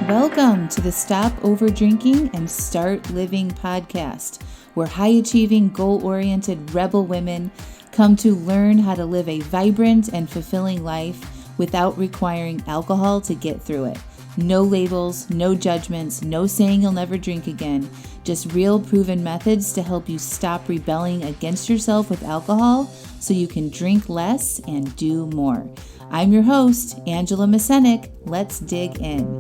Welcome to the Stop Over Drinking and Start Living podcast, where high-achieving, goal-oriented rebel women come to learn how to live a vibrant and fulfilling life without requiring alcohol to get through it. No labels, no judgments, no saying you'll never drink again. Just real proven methods to help you stop rebelling against yourself with alcohol so you can drink less and do more. I'm your host, Angela Mascenik. Let's dig in.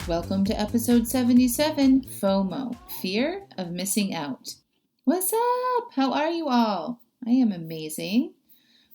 Welcome to episode 77, FOMO, Fear of Missing Out. What's up? How are you all? I am amazing.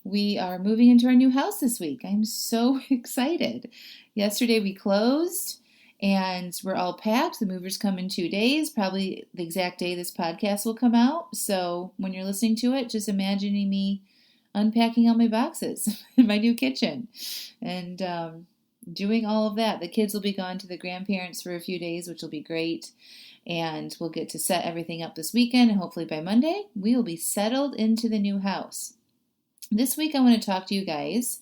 We are moving into our new house this week. I'm so excited. Yesterday we closed and we're all packed. The movers come in 2 days, probably the exact day this podcast will come out. So when you're listening to it, just imagining me unpacking all my boxes in my new kitchen and doing all of that. The kids will be gone to the grandparents for a few days, which will be great. And we'll get to set everything up this weekend. And hopefully by Monday, we will be settled into the new house. This week, I want to talk to you guys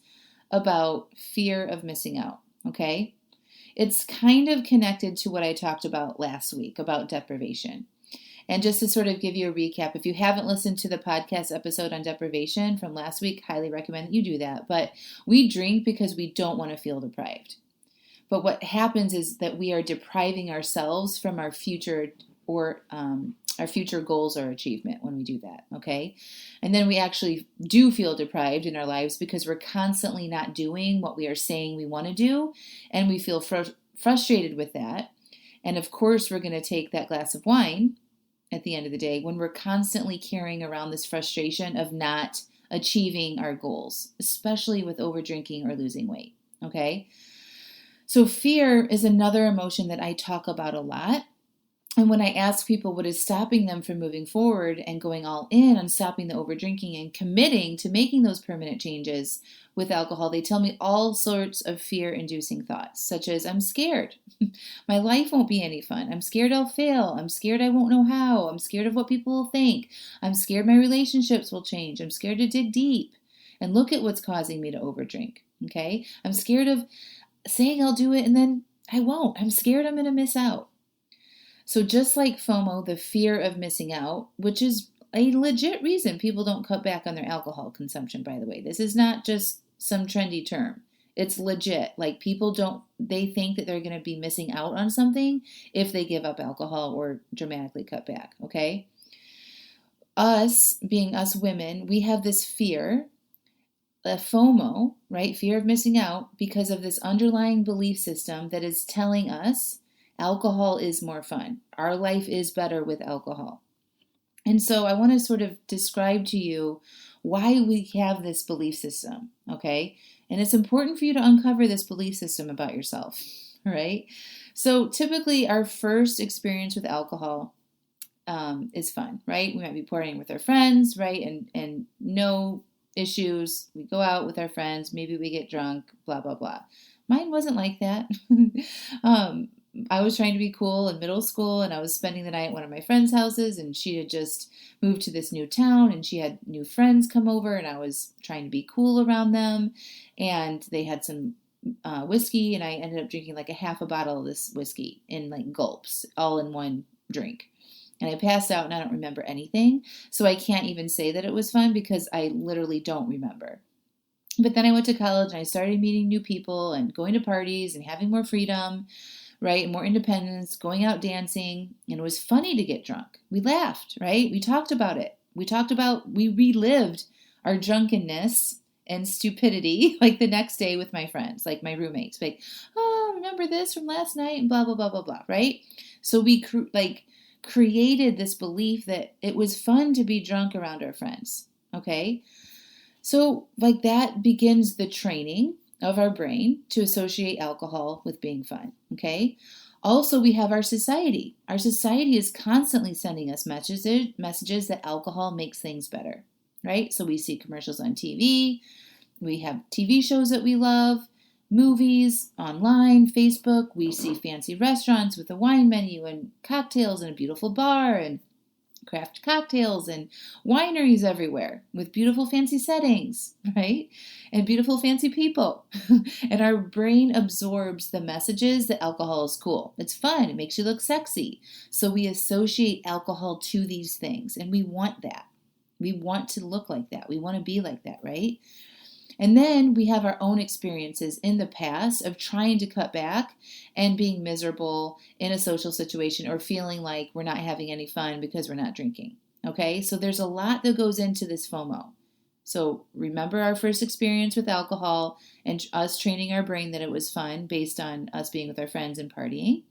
about fear of missing out, okay? It's kind of connected to what I talked about last week about deprivation. And just to sort of give you a recap, if you haven't listened to the podcast episode on deprivation from last week, highly recommend that you do that. But we drink because we don't want to feel deprived. But what happens is that we are depriving ourselves from our future or our future goals or achievement when we do that, okay? And then we actually do feel deprived in our lives because we're constantly not doing what we are saying we want to do, and we feel frustrated with that. And of course, we're going to take that glass of wine at the end of the day when we're constantly carrying around this frustration of not achieving our goals, especially with over drinking or losing weight, okay? So fear is another emotion that I talk about a lot. And when I ask people what is stopping them from moving forward and going all in on stopping the over drinking and committing to making those permanent changes with alcohol, they tell me all sorts of fear-inducing thoughts, such as, I'm scared. My life won't be any fun. I'm scared I'll fail. I'm scared I won't know how. I'm scared of what people will think. I'm scared my relationships will change. I'm scared to dig deep. And look at what's causing me to overdrink, okay? I'm scared of saying I'll do it and then I won't. I'm scared I'm going to miss out. So just like FOMO, the fear of missing out, which is a legit reason people don't cut back on their alcohol consumption, by the way. This is not just some trendy term. It's legit. Like they think that they're going to be missing out on something if they give up alcohol or dramatically cut back, okay? Us, being us women, we have this fear, a FOMO, right? Fear of missing out because of this underlying belief system that is telling us alcohol is more fun. Our life is better with alcohol. And so I want to sort of describe to you why we have this belief system, okay? And it's important for you to uncover this belief system about yourself, right? So typically our first experience with alcohol is fun, right? We might be partying with our friends, right? And no issues. We go out with our friends. Maybe we get drunk, blah, blah, blah. Mine wasn't like that. I was trying to be cool in middle school, and I was spending the night at one of my friends' houses, and she had just moved to this new town, and she had new friends come over, and I was trying to be cool around them, and they had some whiskey, and I ended up drinking like a half a bottle of this whiskey in like gulps, all in one drink. And I passed out, and I don't remember anything, so I can't even say that it was fun because I literally don't remember. But then I went to college, and I started meeting new people and going to parties and having more freedom, right? More independence, going out dancing. And it was funny to get drunk. We laughed, right? We talked about it. We relived our drunkenness and stupidity like the next day with my friends, like my roommates. Like, oh, remember this from last night and blah, blah, blah, blah, blah, right? So we created this belief that it was fun to be drunk around our friends, okay? So like that begins the training of our brain to associate alcohol with being fun, okay? Also, we have our society. Our society is constantly sending us messages that alcohol makes things better, right? So we see commercials on TV. We have TV shows that we love, movies, online, Facebook. We see fancy restaurants with a wine menu and cocktails and a beautiful bar and craft cocktails and wineries everywhere with beautiful fancy settings, right? And beautiful fancy people. And our brain absorbs the messages that alcohol is cool. It's fun. It makes you look sexy. So we associate alcohol to these things, and we want that. We want to look like that. We want to be like that, right? And then we have our own experiences in the past of trying to cut back and being miserable in a social situation or feeling like we're not having any fun because we're not drinking. Okay, so there's a lot that goes into this FOMO. So remember our first experience with alcohol and us training our brain that it was fun based on us being with our friends and partying.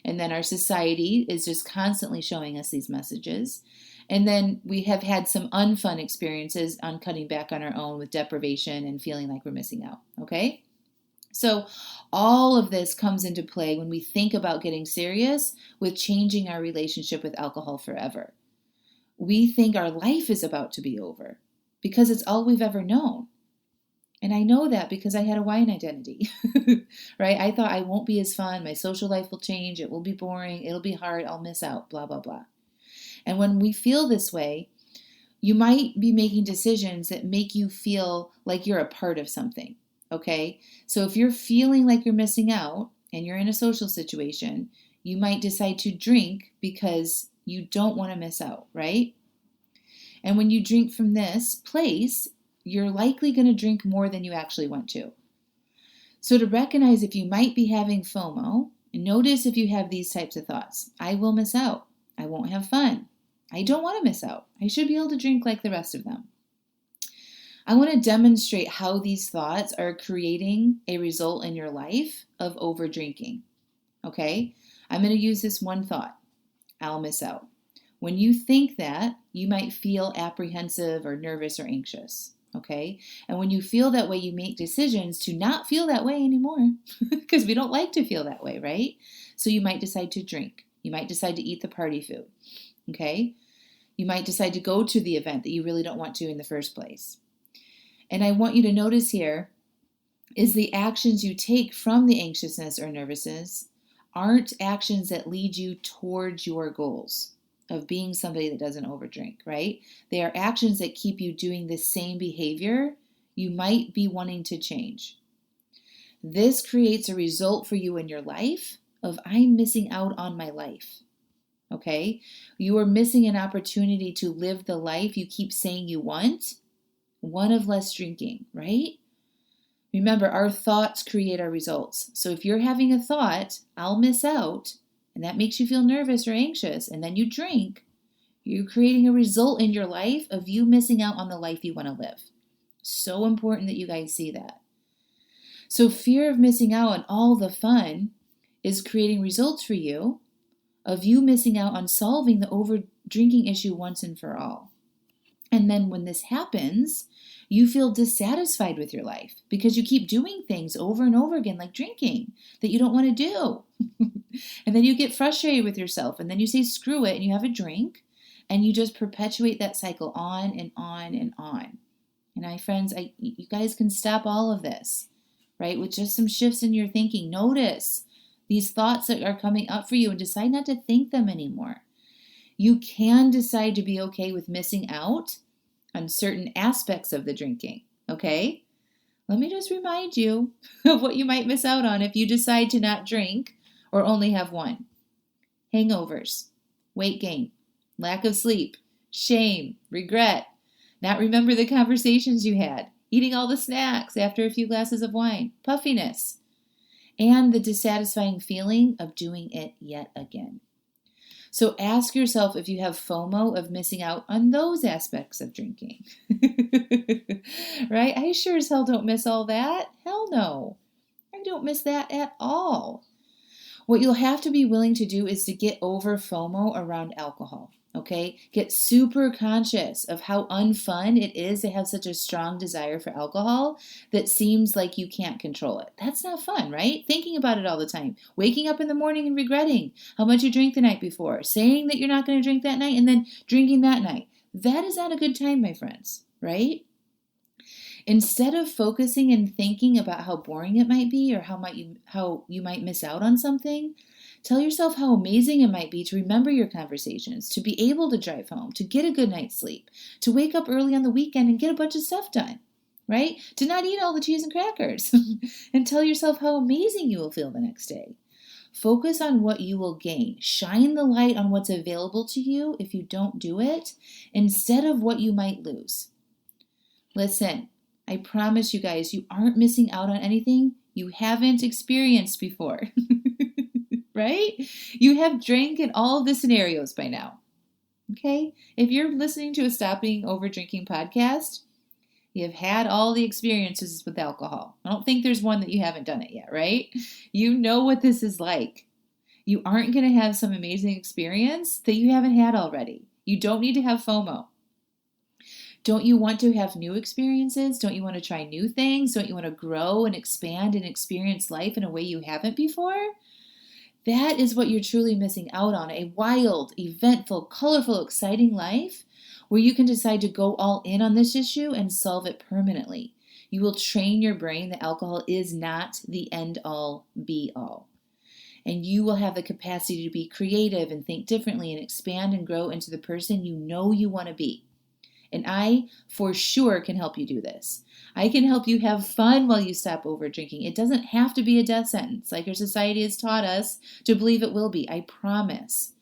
And then our society is just constantly showing us these messages. And then we have had some unfun experiences on cutting back on our own with deprivation and feeling like we're missing out, okay? So all of this comes into play when we think about getting serious with changing our relationship with alcohol forever. We think our life is about to be over because it's all we've ever known. And I know that because I had a wine identity, right? I thought I won't be as fun. My social life will change. It will be boring. It'll be hard. I'll miss out, blah, blah, blah. And when we feel this way, you might be making decisions that make you feel like you're a part of something, okay? So if you're feeling like you're missing out and you're in a social situation, you might decide to drink because you don't want to miss out, right? And when you drink from this place, you're likely going to drink more than you actually want to. So to recognize if you might be having FOMO, notice if you have these types of thoughts. I will miss out. I won't have fun. I don't want to miss out. I should be able to drink like the rest of them. I want to demonstrate how these thoughts are creating a result in your life of over drinking. Okay? I'm going to use this one thought. I'll miss out. When you think that, you might feel apprehensive or nervous or anxious. Okay? And when you feel that way, you make decisions to not feel that way anymore because we don't like to feel that way, right? So you might decide to drink. You might decide to eat the party food. Okay? You might decide to go to the event that you really don't want to in the first place. And I want you to notice here is the actions you take from the anxiousness or nervousness aren't actions that lead you towards your goals of being somebody that doesn't overdrink, right? They are actions that keep you doing the same behavior you might be wanting to change. This creates a result for you in your life of I'm missing out on my life. Okay? You are missing an opportunity to live the life you keep saying you want, one of less drinking, right? Remember, our thoughts create our results. So if you're having a thought, I'll miss out, and that makes you feel nervous or anxious, and then you drink, you're creating a result in your life of you missing out on the life you want to live. So important that you guys see that. So fear of missing out on all the fun is creating results for you of you missing out on solving the over drinking issue once and for all. And then when this happens, you feel dissatisfied with your life because you keep doing things over and over again, like drinking, that you don't want to do. And then you get frustrated with yourself, and then you say, screw it, and you have a drink, and you just perpetuate that cycle on and on and on. And my friends, you guys can stop all of this, right? With just some shifts in your thinking. Notice these thoughts that are coming up for you and decide not to think them anymore. You can decide to be okay with missing out on certain aspects of the drinking, okay? Let me just remind you of what you might miss out on if you decide to not drink or only have one. Hangovers, weight gain, lack of sleep, shame, regret, not remember the conversations you had, eating all the snacks after a few glasses of wine, puffiness, and the dissatisfying feeling of doing it yet again. So ask yourself if you have FOMO of missing out on those aspects of drinking. Right? I sure as hell don't miss all that. Hell no. I don't miss that at all. What you'll have to be willing to do is to get over FOMO around alcohol. Okay? Get super conscious of how unfun it is to have such a strong desire for alcohol that seems like you can't control it. That's not fun, right? Thinking about it all the time. Waking up in the morning and regretting how much you drank the night before. Saying that you're not going to drink that night and then drinking that night. That is not a good time, my friends, right? Instead of focusing and thinking about how boring it might be or how you might miss out on something, Tell yourself how amazing it might be to remember your conversations, to be able to drive home, to get a good night's sleep, to wake up early on the weekend and get a bunch of stuff done, right? To not eat all the cheese and crackers. And tell yourself how amazing you will feel the next day. Focus on what you will gain. Shine the light on what's available to you if you don't do it, instead of what you might lose. Listen, I promise you guys, you aren't missing out on anything you haven't experienced before. Right? You have drank in all of the scenarios by now. Okay? If you're listening to a Stopping Over Drinking podcast, you have had all the experiences with alcohol. I don't think there's one that you haven't done it yet, right? You know what this is like. You aren't going to have some amazing experience that you haven't had already. You don't need to have FOMO. Don't you want to have new experiences? Don't you want to try new things? Don't you want to grow and expand and experience life in a way you haven't before? That is what you're truly missing out on, a wild, eventful, colorful, exciting life where you can decide to go all in on this issue and solve it permanently. You will train your brain that alcohol is not the end-all, be-all. And you will have the capacity to be creative and think differently and expand and grow into the person you know you want to be. And I, for sure, can help you do this. I can help you have fun while you stop over drinking. It doesn't have to be a death sentence like our society has taught us to believe it will be. I promise.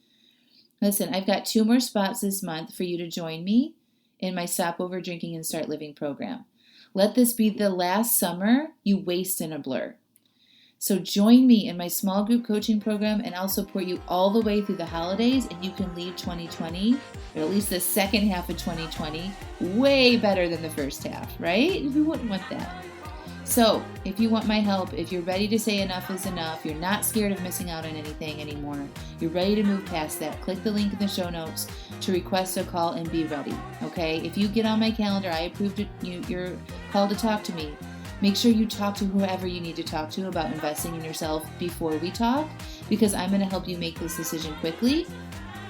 Listen, I've got 2 more spots this month for you to join me in my Stop Over Drinking and Start Living program. Let this be the last summer you waste in a blur. So join me in my small group coaching program, and I'll support you all the way through the holidays, and you can leave 2020, or at least the second half of 2020, way better than the first half, right? Who wouldn't want that? So if you want my help, if you're ready to say enough is enough, you're not scared of missing out on anything anymore, you're ready to move past that, click the link in the show notes to request a call and be ready, okay? If you get on my calendar, I approved your call to talk to me. Make sure you talk to whoever you need to talk to about investing in yourself before we talk, because I'm going to help you make this decision quickly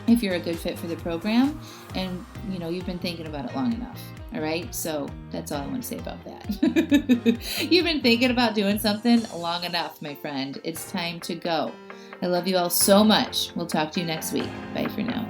if you're a good fit for the program and you've been thinking about it long enough. All right, so that's all I want to say about that. You've been thinking about doing something long enough, my friend. It's time to go. I love you all so much. We'll talk to you next week. Bye for now.